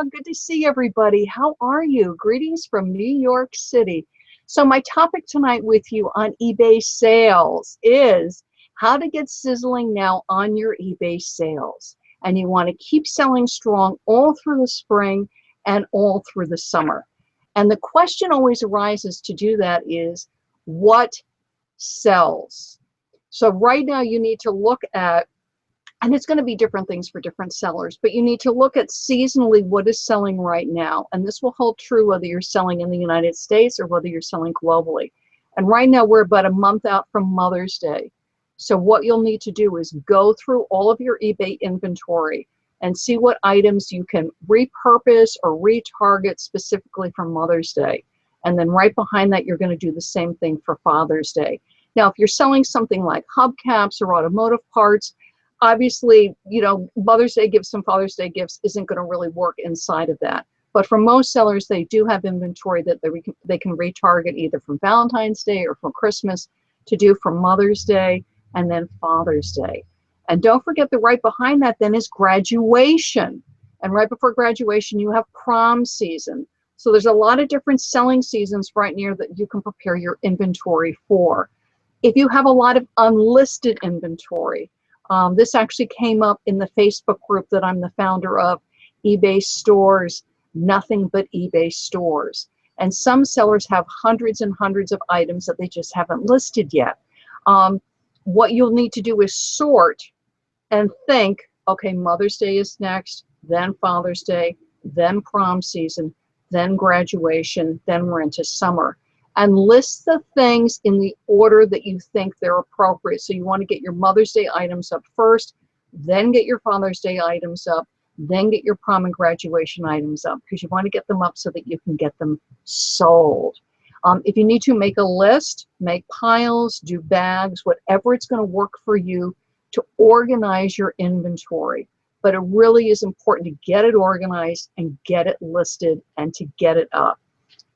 good to see everybody. How are you? Greetings from New York City. So my topic tonight with you on eBay sales is how to get sizzling now on your eBay sales. And you want to keep selling strong all through the spring and all through the summer. And the question always arises to do that is, what sells? So right now you need to look at, and it's going to be different things for different sellers, but you need to look at seasonally what is selling right now. And this will hold true whether you're selling in the United States or whether you're selling globally. And right now we're about a month out from Mother's Day. So what you'll need to do is go through all of your eBay inventory and see what items you can repurpose or retarget specifically for Mother's Day. And then right behind that, you're going to do the same thing for Father's Day. Now, if you're selling something like hubcaps or automotive parts, obviously, you know, Mother's Day gifts and Father's Day gifts isn't going to really work inside of that. But for most sellers, they do have inventory that they can retarget either from Valentine's Day or from Christmas to do for Mother's Day and then Father's Day. And don't forget that right behind that then is graduation. And right before graduation, you have prom season. So there's a lot of different selling seasons right near that you can prepare your inventory for. If you have a lot of unlisted inventory, this actually came up in the Facebook group that I'm the founder of, eBay Stores, Nothing But eBay Stores. And some sellers have hundreds and hundreds of items that they just haven't listed yet. What you'll need to do is sort and think, okay, Mother's Day is next, then Father's Day, then prom season, then graduation, then we're into summer. And list the things in the order that you think they're appropriate. So you want to get your Mother's Day items up first, then get your Father's Day items up, then get your prom and graduation items up, because you want to get them up so that you can get them sold. If you need to make a list, make piles, do bags, whatever it's going to work for you to organize your inventory. But it really is important to get it organized and get it listed and to get it up.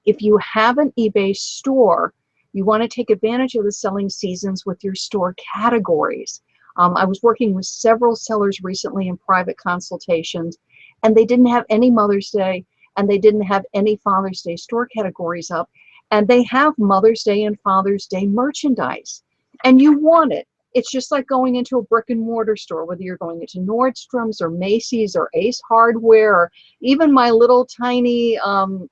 If you have an eBay store, you want to take advantage of the selling seasons with your store categories. I was working with several sellers recently in private consultations, and they didn't have any Mother's Day and they didn't have any Father's Day store categories up, and they have Mother's Day and Father's Day merchandise, and you want it. It's just like going into a brick and mortar store, whether you're going into Nordstrom's or Macy's or Ace Hardware, or even my little tiny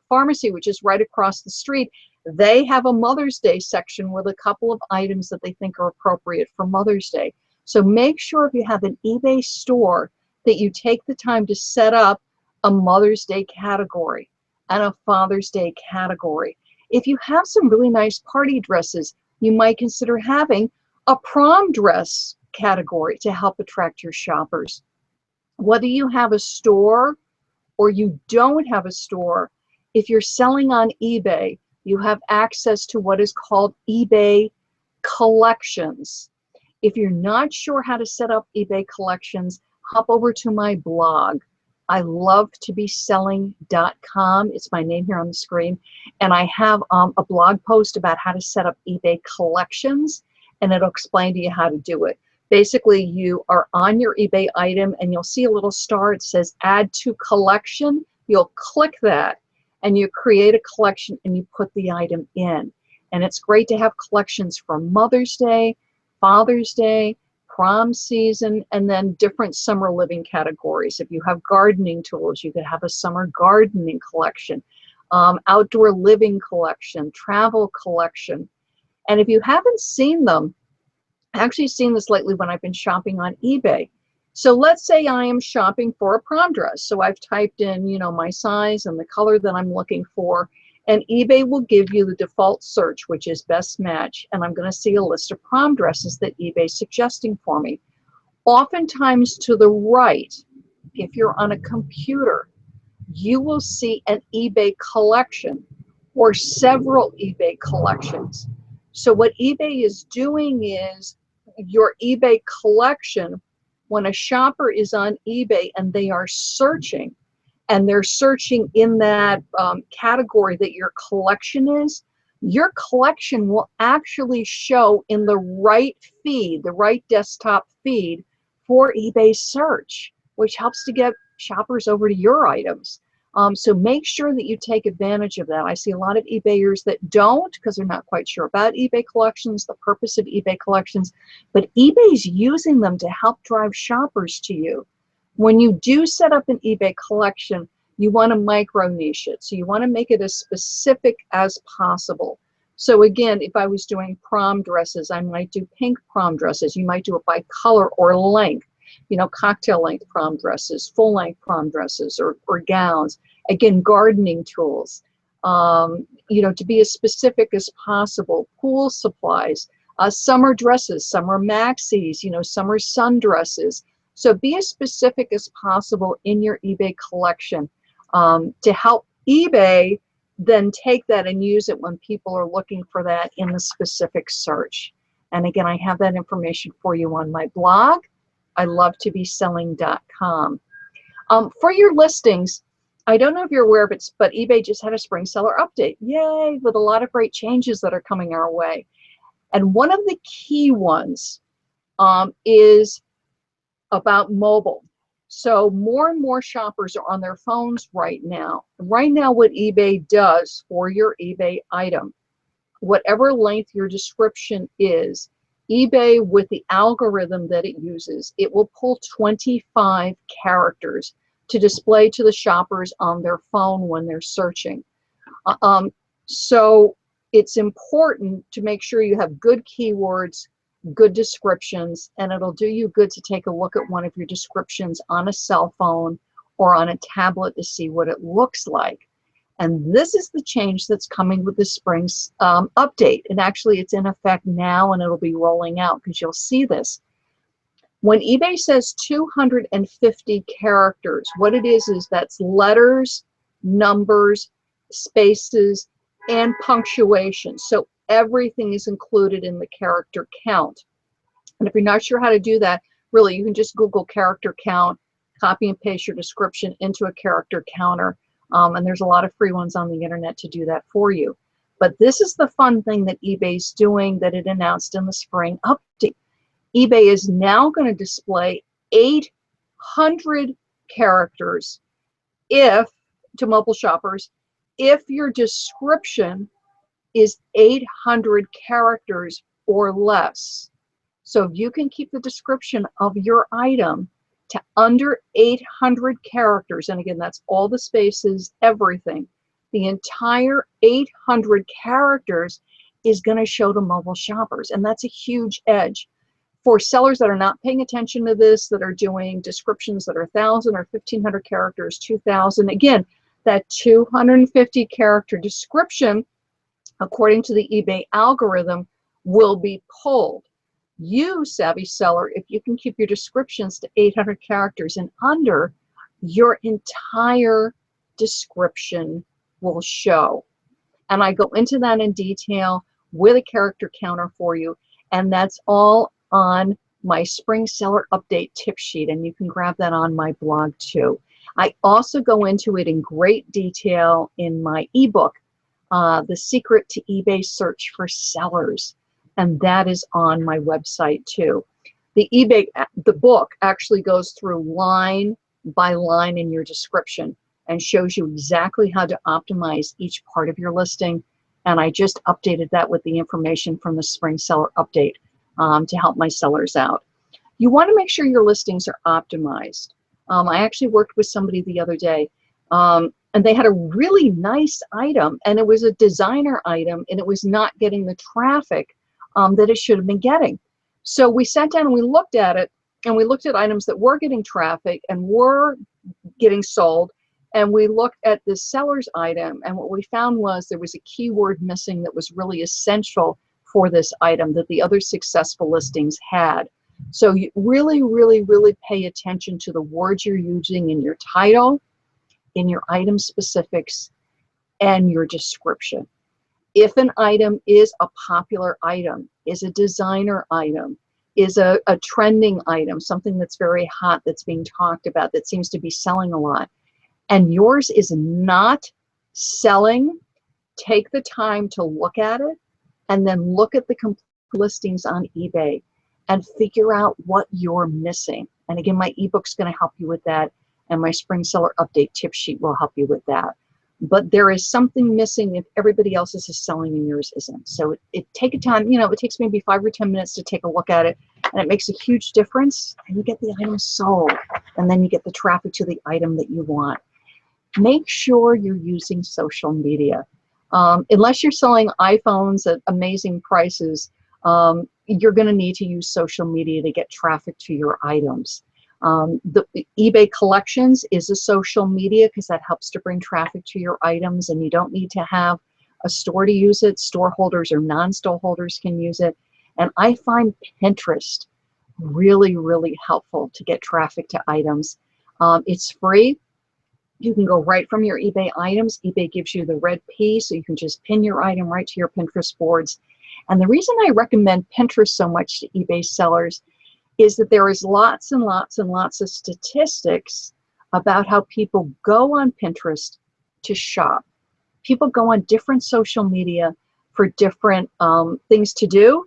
pharmacy, which is right across the street. They have a Mother's Day section with a couple of items that they think are appropriate for Mother's Day. So make sure if you have an eBay store that you take the time to set up a Mother's Day category and a Father's Day category. If you have some really nice party dresses, you might consider having a prom dress category to help attract your shoppers. Whether you have a store or you don't have a store, if you're selling on eBay, you have access to what is called eBay collections. If you're not sure how to set up eBay collections, hop over to my blog. I love to be selling.com. It's my name here on the screen. And I have a blog post about how to set up eBay collections, and it'll explain to you how to do it. Basically, you are on your eBay item and you'll see a little star. It says add to collection. You'll click that and you create a collection and you put the item in. And it's great to have collections for Mother's Day, Father's Day, prom season, and then different summer living categories. If you have gardening tools, you could have a summer gardening collection, outdoor living collection, travel collection. And if you haven't seen them, I've actually seen this lately when I've been shopping on eBay. So let's say I am shopping for a prom dress. So I've typed in, you know, my size and the color that I'm looking for, and eBay will give you the default search, which is best match. And I'm going to see a list of prom dresses that eBay's suggesting for me. Oftentimes to the right, if you're on a computer, you will see an eBay collection or several eBay collections. So what eBay is doing is your eBay collection, when a shopper is on eBay and they are searching, and they're searching in that category that your collection is, your collection will actually show in the right feed, the right desktop feed for eBay search, which helps to get shoppers over to your items. So make sure that you take advantage of that. I see a lot of eBayers that don't because they're not quite sure about eBay collections, the purpose of eBay collections, but eBay's using them to help drive shoppers to you. When you do set up an eBay collection, you want to micro niche it. So you want to make it as specific as possible. So again, if I was doing prom dresses, I might do pink prom dresses. You might do it by color or length. You know, cocktail length prom dresses, full length prom dresses, or gowns. Again, gardening tools. You know, to be as specific as possible. Pool supplies, summer dresses, summer maxis, you know, summer sundresses. So be as specific as possible in your eBay collection to help eBay then take that and use it when people are looking for that in the specific search. And again, I have that information for you on my blog, ilovetobeselling.com. For your listings, I don't know if you're aware of it, but eBay just had a spring seller update. Yay, with a lot of great changes that are coming our way. And one of the key ones is about mobile. So more and more shoppers are on their phones right now. Right now, what eBay does for your eBay item, whatever length your description is, eBay, with the algorithm that it uses, it will pull 25 characters to display to the shoppers on their phone when they're searching. So it's important to make sure you have good keywords, good descriptions, and it'll do you good to take a look at one of your descriptions on a cell phone or on a tablet to see what it looks like. And this is the change that's coming with the spring update. And actually, it's in effect now, and it'll be rolling out because you'll see this. When eBay says 250 characters, what it is that's letters, numbers, spaces, and punctuation. So everything is included in the character count. And if you're not sure how to do that, really, you can just Google character count, copy and paste your description into a character counter. And there's a lot of free ones on the internet to do that for you. But this is the fun thing that eBay's doing that it announced in the spring update. eBay is now going to display 800 characters to mobile shoppers if your description is 800 characters or less. So if you can keep the description of your item to under 800 characters, and again, that's all the spaces, everything, the entire 800 characters is going to show to mobile shoppers, and that's a huge edge. For sellers that are not paying attention to this, that are doing descriptions that are 1,000 or 1,500 characters, 2,000, again, that 250 character description, according to the eBay algorithm, will be pulled. You, savvy seller, if you can keep your descriptions to 800 characters and under, your entire description will show. And I go into that in detail with a character counter for you, and that's all on my spring seller update tip sheet, and you can grab that on my blog too. I also go into it in great detail in my ebook, The Secret to eBay Search for Sellers, and that is on my website too. The book actually goes through line by line in your description and shows you exactly how to optimize each part of your listing. And I just updated that with the information from the spring seller update to help my sellers out. You want to make sure your listings are optimized. I actually worked with somebody the other day, and they had a really nice item, and it was a designer item, and it was not getting the traffic that it should have been getting. So we sat down and we looked at it, and we looked at items that were getting traffic and were getting sold, and we looked at the seller's item, and what we found was there was a keyword missing that was really essential for this item that the other successful listings had. So you really, really, really pay attention to the words you're using in your title, in your item specifics, and your description. If an item is a popular item, is a designer item, is a trending item, something that's very hot, that's being talked about, that seems to be selling a lot, and yours is not selling, take the time to look at it, and then look at the complete listings on eBay and figure out what you're missing. And again, my ebook's going to help you with that. and my spring seller update tip sheet will help you with that. But there is something missing if everybody else's is selling and yours isn't. So take a time, it takes maybe 5 or 10 minutes to take a look at it, and it makes a huge difference, and you get the item sold, and then you get the traffic to the item that you want. Make sure you're using social media. Unless you're selling iPhones at amazing prices, you're going to need to use social media to get traffic to your items. The eBay collections is a social media because that helps to bring traffic to your items, and you don't need to have a store to use it. Store holders or non-store holders can use it. And I find Pinterest really, really helpful to get traffic to items. It's free. You can go right from your eBay items. eBay gives you the red P, so you can just pin your item right to your Pinterest boards. And the reason I recommend Pinterest so much to eBay sellers is that there is lots and lots and lots of statistics about how people go on Pinterest to shop. People go on different social media for different things to do.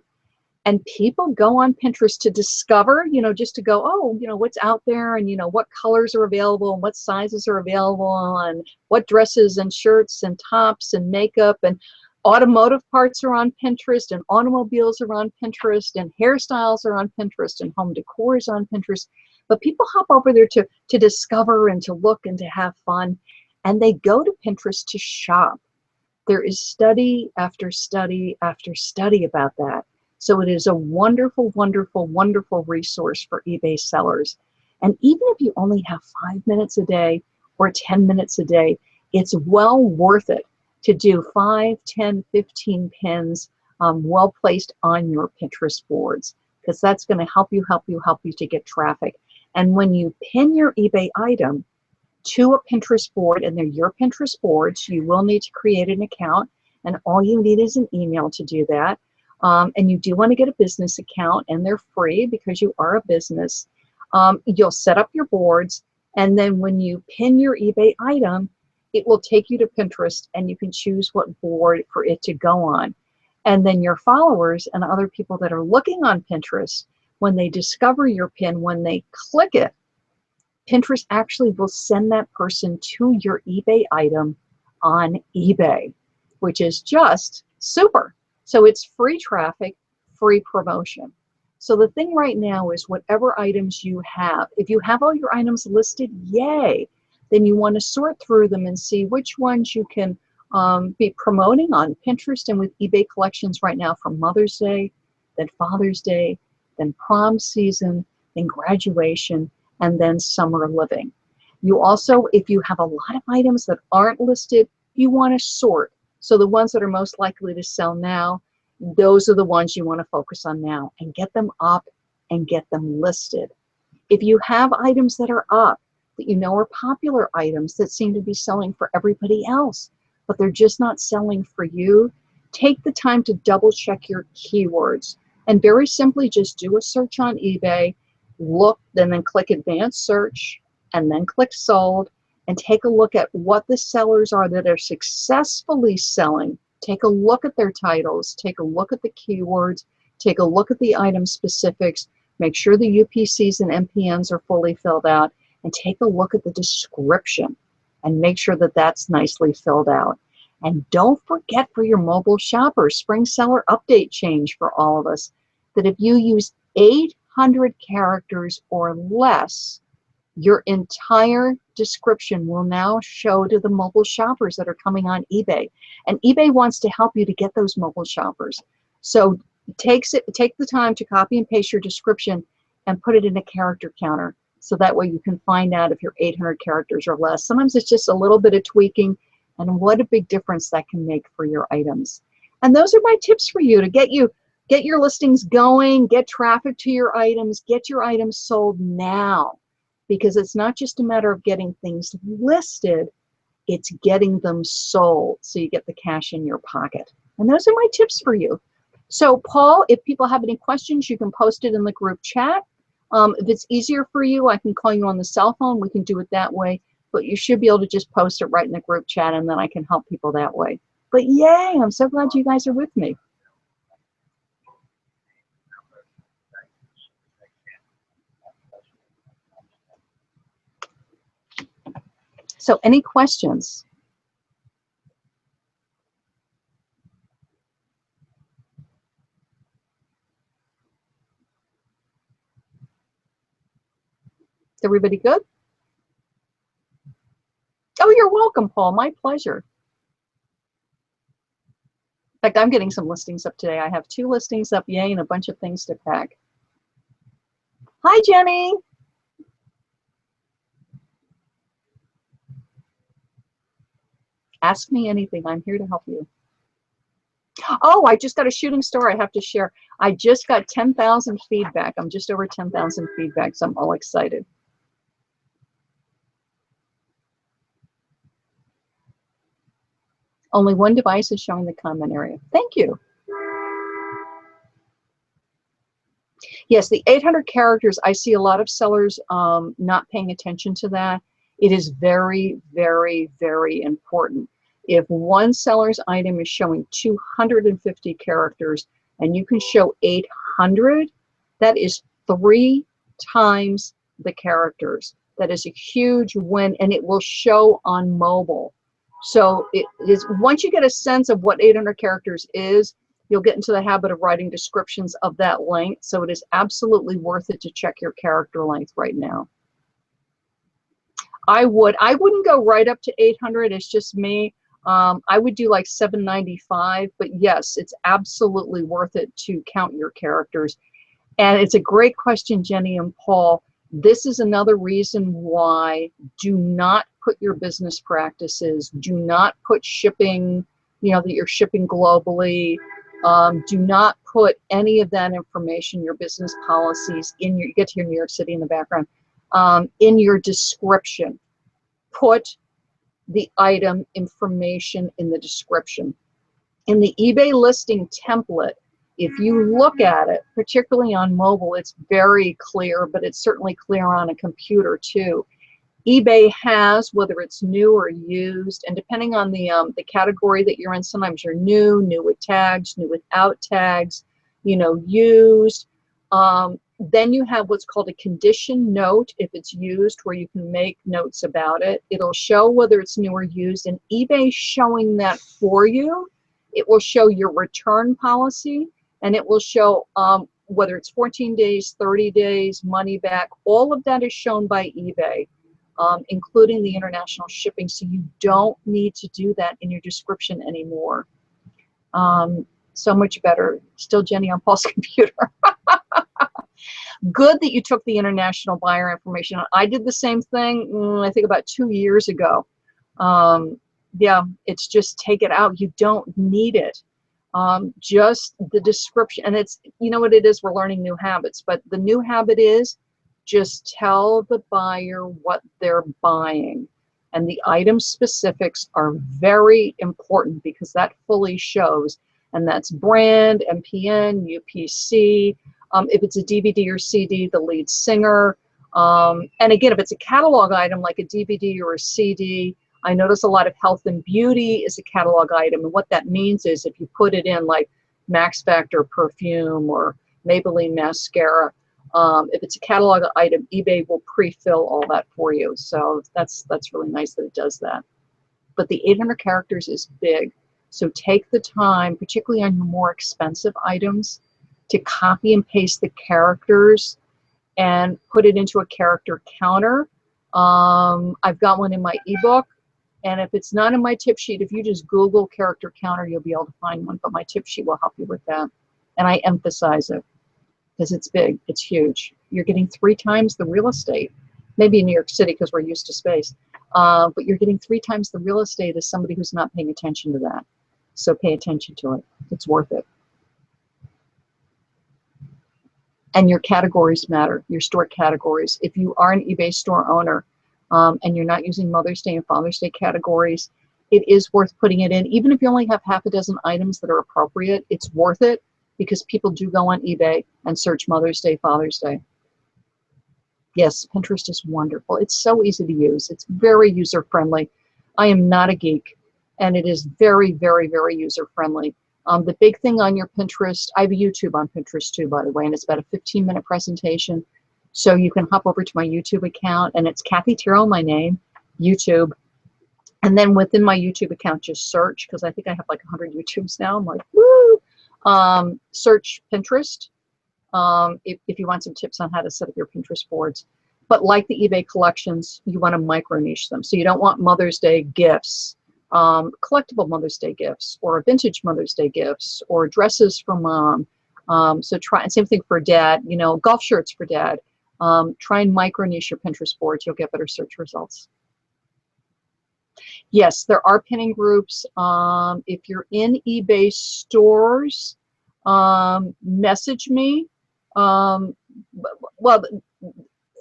And people go on Pinterest to discover, just to go, oh, what's out there, and, what colors are available, and what sizes are available, and what dresses and shirts and tops and makeup and automotive parts are on Pinterest, and automobiles are on Pinterest, and hairstyles are on Pinterest, and home decor is on Pinterest. But people hop over there to discover and to look and to have fun, and they go to Pinterest to shop. There is study after study after study about that. So it is a wonderful, wonderful, wonderful resource for eBay sellers. And even if you only have 5 minutes a day or 10 minutes a day, it's well worth it to do 5, 10, 15 pins well placed on your Pinterest boards, because that's going to help you to get traffic. And when you pin your eBay item to a Pinterest board, and they're your Pinterest boards, you will need to create an account, and all you need is an email to do that. And you do want to get a business account, and they're free because you are a business. You'll set up your boards, and then when you pin your eBay item, it will take you to Pinterest, and you can choose what board for it to go on. And then your followers and other people that are looking on Pinterest, when they discover your pin, when they click it, Pinterest actually will send that person to your eBay item on eBay, which is just super. So it's free traffic, free promotion. So the thing right now is whatever items you have, if you have all your items listed, yay, then you want to sort through them and see which ones you can be promoting on Pinterest and with eBay collections right now for Mother's Day, then Father's Day, then prom season, then graduation, and then summer living. You also, if you have a lot of items that aren't listed, you want to sort. So the ones that are most likely to sell now, those are the ones you want to focus on now and get them up and get them listed. If you have items that are up that you know are popular items that seem to be selling for everybody else, but they're just not selling for you, take the time to double check your keywords and very simply just do a search on eBay, look, then click advanced search, and then click sold, and take a look at what the sellers are that are successfully selling. Take a look at their titles, take a look at the keywords, take a look at the item specifics, make sure the UPCs and MPNs are fully filled out, and take a look at the description and make sure that that's nicely filled out. And don't forget for your mobile shoppers, spring seller update change for all of us, that if you use 800 characters or less, your entire description will now show to the mobile shoppers that are coming on eBay. And eBay wants to help you to get those mobile shoppers. So take the time to copy and paste your description and put it in a character counter. So that way you can find out if you're 800 characters or less. Sometimes it's just a little bit of tweaking, and what a big difference that can make for your items. And those are my tips for you to get your listings going, get traffic to your items, get your items sold now. Because it's not just a matter of getting things listed, it's getting them sold so you get the cash in your pocket. And those are my tips for you. So Paul, if people have any questions, you can post it in the group chat. If it's easier for you, I can call you on the cell phone. We can do it that way. But you should be able to just post it right in the group chat, and then I can help people that way. But yay, I'm so glad you guys are with me. So any questions? Is everybody good? Oh, you're welcome, Paul. My pleasure. In fact, I'm getting some listings up today. I have 2 listings up, yay, and a bunch of things to pack. Hi, Jenny. Ask me anything. I'm here to help you. Oh, I just got a shooting star I have to share. I just got 10,000 feedback. I'm just over 10,000 feedback, so I'm all excited. Only 1 device is showing the comment area. Thank you. Yes, the 800 characters, I see a lot of sellers not paying attention to that. It is very, very, very important. If one seller's item is showing 250 characters and you can show 800, that is 3 times the characters. That is a huge win, and it will show on mobile. So it is, once you get a sense of what 800 characters is, you'll get into the habit of writing descriptions of that length. So it is absolutely worth it to check your character length right now. I wouldn't go right up to 800. It's just me. I would do like 795, but yes, it's absolutely worth it to count your characters. And it's a great question, Jenny and Paul. This is another reason why do not put your business practices, do not put shipping, you know, that you're shipping globally. Do not put any of that information, your business policies, in your, you get to your New York City in the background, in your description. Put the item information in the description. In the eBay listing template, if you look at it, particularly on mobile, it's very clear, but it's certainly clear on a computer too. eBay has, whether it's new or used, and depending on the category that you're in, sometimes you're new with tags, new without tags, you know, used. Then you have what's called a condition note if it's used, where you can make notes about it. It'll show whether it's new or used, and eBay showing that for you. It will show your return policy, and it will show whether it's 14 days, 30 days, money back. All of that is shown by eBay. Including the international shipping, so you don't need to do that in your description anymore. So much better. Still Jenny on Paul's computer. Good that you took the international buyer information. I did the same thing, I think about 2 years ago. Yeah, it's just take it out. You don't need it. Just the description, and it's, you know what it is, we're learning new habits, but the new habit is just tell the buyer what they're buying. And the item specifics are very important because that fully shows. And that's brand, MPN, UPC. If it's a DVD or CD, the lead singer. And again, if it's a catalog item like a DVD or a CD, I notice a lot of health and beauty is a catalog item. And what that means is if you put it in like Max Factor perfume or Maybelline mascara, if it's a catalog item, eBay will pre-fill all that for you. So that's really nice that it does that. But the 800 characters is big. So take the time, particularly on your more expensive items, to copy and paste the characters and put it into a character counter. I've got one in my ebook. And if it's not in my tip sheet, if you just Google character counter, you'll be able to find one. But my tip sheet will help you with that. And I emphasize it, because it's big, it's huge. You're getting 3 times the real estate, maybe in New York City because we're used to space, but you're getting 3 times the real estate as somebody who's not paying attention to that. So pay attention to it. It's worth it. And your categories matter, your store categories. If you are an eBay store owner and you're not using Mother's Day and Father's Day categories, it is worth putting it in. Even if you only have half a dozen items that are appropriate, it's worth it, because people do go on eBay and search Mother's Day, Father's Day. Yes, Pinterest is wonderful. It's so easy to use. It's very user-friendly. I am not a geek, and it is very, very, very user-friendly. The big thing on your Pinterest, I have a YouTube on Pinterest too, by the way, and it's about a 15-minute presentation. So you can hop over to my YouTube account, and it's Kathy Tyrrell, my name, YouTube, And then within my YouTube account, just search, because I think I have like 100 YouTubes now. I'm like, woo! Search Pinterest if you want some tips on how to set up your Pinterest boards. But like the eBay collections, you want to micro niche them. So you don't want Mother's Day gifts, collectible Mother's Day gifts, or vintage Mother's Day gifts, or dresses for mom. So try, and same thing for dad, you know, golf shirts for dad. Try and micro niche your Pinterest boards. You'll get better search results. Yes, there are pinning groups. If you're in eBay stores, message me. Well,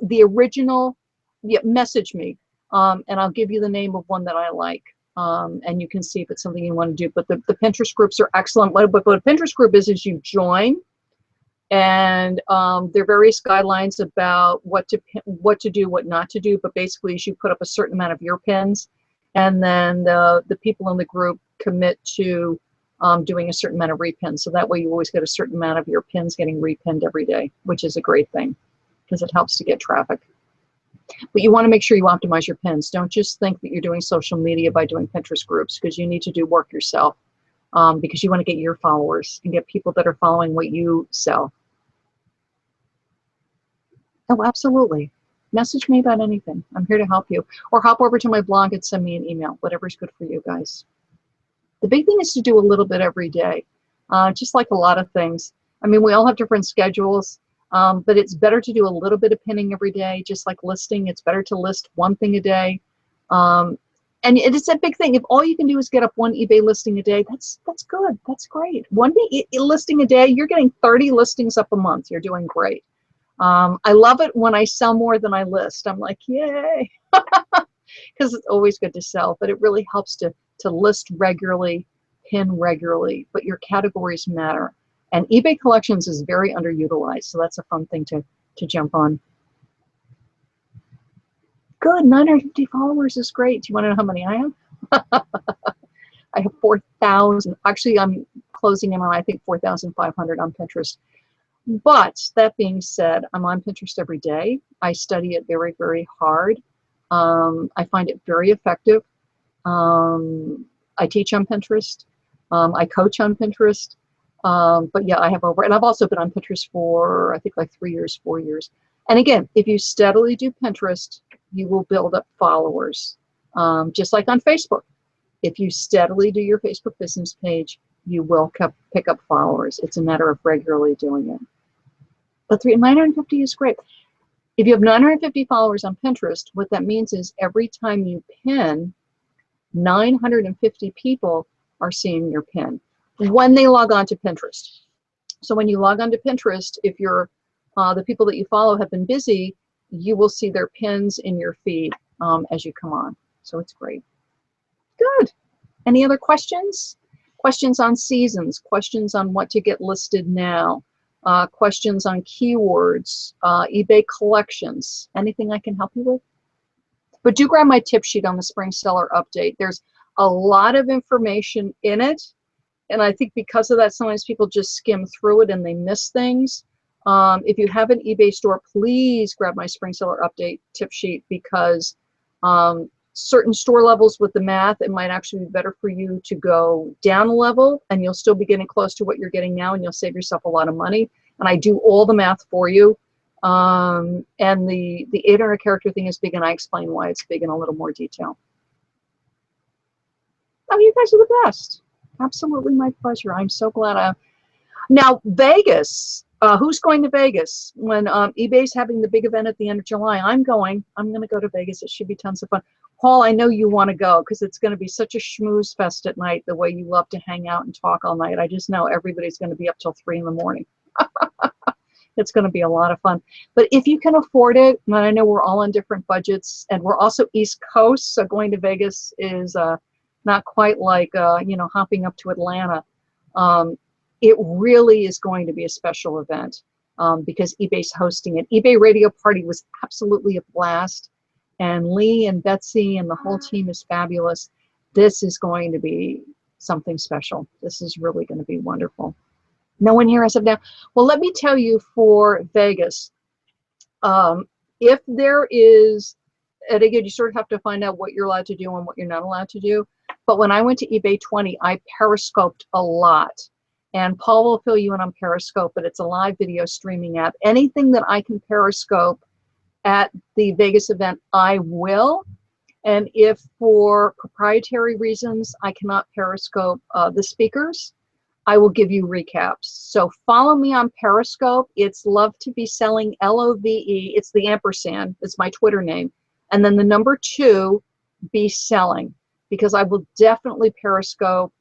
the original, yeah, message me, and I'll give you the name of one that I like, and you can see if it's something you want to do. But the Pinterest groups are excellent. What a Pinterest group is you join, and there are various guidelines about what to do, what not to do. But basically, is you put up a certain amount of your pins, and then the people in the group commit to doing a certain amount of repins. So that way you always get a certain amount of your pins getting repinned every day, which is a great thing because it helps to get traffic. But you want to make sure you optimize your pins. Don't just think that you're doing social media by doing Pinterest groups, because you need to do work yourself, because you want to get your followers and get people that are following what you sell. Oh, absolutely. Message me about anything. I'm here to help you. Or hop over to my blog and send me an email. Whatever's good for you guys. The big thing is to do a little bit every day, just like a lot of things. I mean, we all have different schedules, but it's better to do a little bit of pinning every day, just like listing. It's better to list one thing a day. And it's a big thing. If all you can do is get up one eBay listing a day, that's good. That's great. One listing a day, you're getting 30 listings up a month. You're doing great. I love it when I sell more than I list. I'm like, yay, because it's always good to sell, but it really helps to list regularly, pin regularly, but your categories matter. And eBay collections is very underutilized, so that's a fun thing to jump on. Good, 950 followers is great. Do you want to know how many I have? I have 4,000. Actually, I'm closing in on, I think, 4,500 on Pinterest. But that being said, I'm on Pinterest every day. I study it very, very hard. I find it very effective. I teach on Pinterest. I coach on Pinterest. But yeah, I have and I've also been on Pinterest for, I think, like 3 years, 4 years. And again, if you steadily do Pinterest, you will build up followers. Just like on Facebook. If you steadily do your Facebook business page, you will pick up followers. It's a matter of regularly doing it. But 950 is great. If you have 950 followers on Pinterest, what that means is every time you pin, 950 people are seeing your pin when they log on to Pinterest. So when you log on to Pinterest, if you're the people that you follow have been busy, you will see their pins in your feed as you come on. So it's great. Good. Any other questions? Questions on seasons, questions on what to get listed now, questions on keywords, eBay collections, anything I can help you with? But do grab my tip sheet on the spring seller update. There's a lot of information in it, and I think because of that, sometimes people just skim through it and they miss things. If you have an eBay store, please grab my spring seller update tip sheet, because certain store levels with the math, it might actually be better for you to go down a level, and you'll still be getting close to what you're getting now, and you'll save yourself a lot of money. And I do all the math for you. And the 800 character thing is big, and I explain why it's big in a little more detail. Oh, you guys are the best. Absolutely my pleasure. I'm so glad. Now, Vegas. Who's going to Vegas? When eBay's having the big event at the end of July, I'm going to go to Vegas. It should be tons of fun. Paul, I know you want to go, because it's going to be such a schmooze fest at night, the way you love to hang out and talk all night. I just know everybody's going to be up till 3 in the morning. It's going to be a lot of fun. But if you can afford it, and I know we're all on different budgets, and we're also East Coast, so going to Vegas is not quite like, hopping up to Atlanta. It really is going to be a special event because eBay's hosting it. eBay Radio Party was absolutely a blast. And Lee and Betsy and the whole team is fabulous. This is going to be something special. This is really going to be wonderful. No one here as of now. Well, let me tell you, for Vegas, if there is and again, you sort of have to find out what you're allowed to do and what you're not allowed to do. But when I went to eBay 20, I periscoped a lot. And Paul will fill you in on Periscope, but it's a live video streaming app. Anything that I can periscope at the Vegas event, I will. And if for proprietary reasons I cannot periscope the speakers, I will give you recaps. So follow me on Periscope. It's Love to Be Selling, LOVE. It's the ampersand. It's my Twitter name. And then the number 2, Be Selling, because I will definitely periscope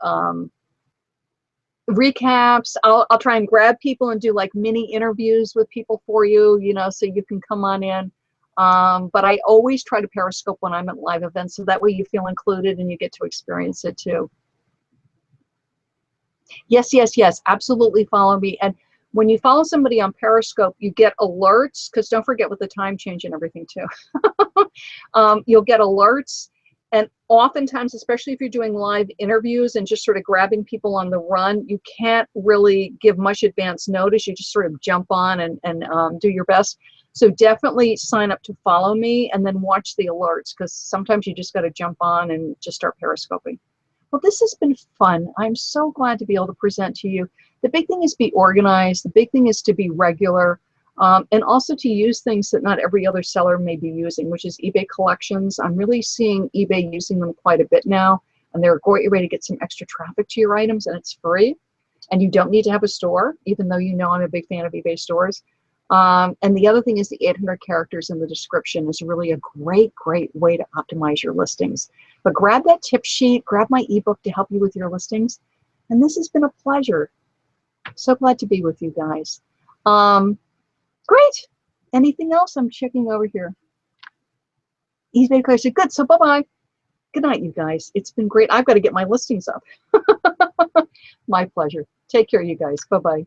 recaps. I'll try and grab people and do like mini interviews with people for you, you know, so you can come on in. But I always try to periscope when I'm at live events, so that way you feel included and you get to experience it too. Yes, yes, yes, absolutely follow me. And when you follow somebody on Periscope, you get alerts, because don't forget with the time change and everything too. You'll get alerts. And oftentimes, especially if you're doing live interviews and just sort of grabbing people on the run, you can't really give much advance notice. You just sort of jump on and do your best. So definitely sign up to follow me and then watch the alerts, because sometimes you just got to jump on and just start periscoping. Well, this has been fun. I'm so glad to be able to present to you. The big thing is be organized. The big thing is to be regular. And also to use things that not every other seller may be using, which is eBay collections. I'm really seeing eBay using them quite a bit now, and they're a great way to get some extra traffic to your items, and it's free. And you don't need to have a store, even though you know I'm a big fan of eBay stores. And the other thing is the 800 characters in the description is really a great, great way to optimize your listings. But grab that tip sheet, grab my ebook to help you with your listings. And this has been a pleasure. So glad to be with you guys. Great. Anything else? I'm checking over here. eBay question. Good. So bye-bye. Good night, you guys. It's been great. I've got to get my listings up. My pleasure. Take care, you guys. Bye-bye.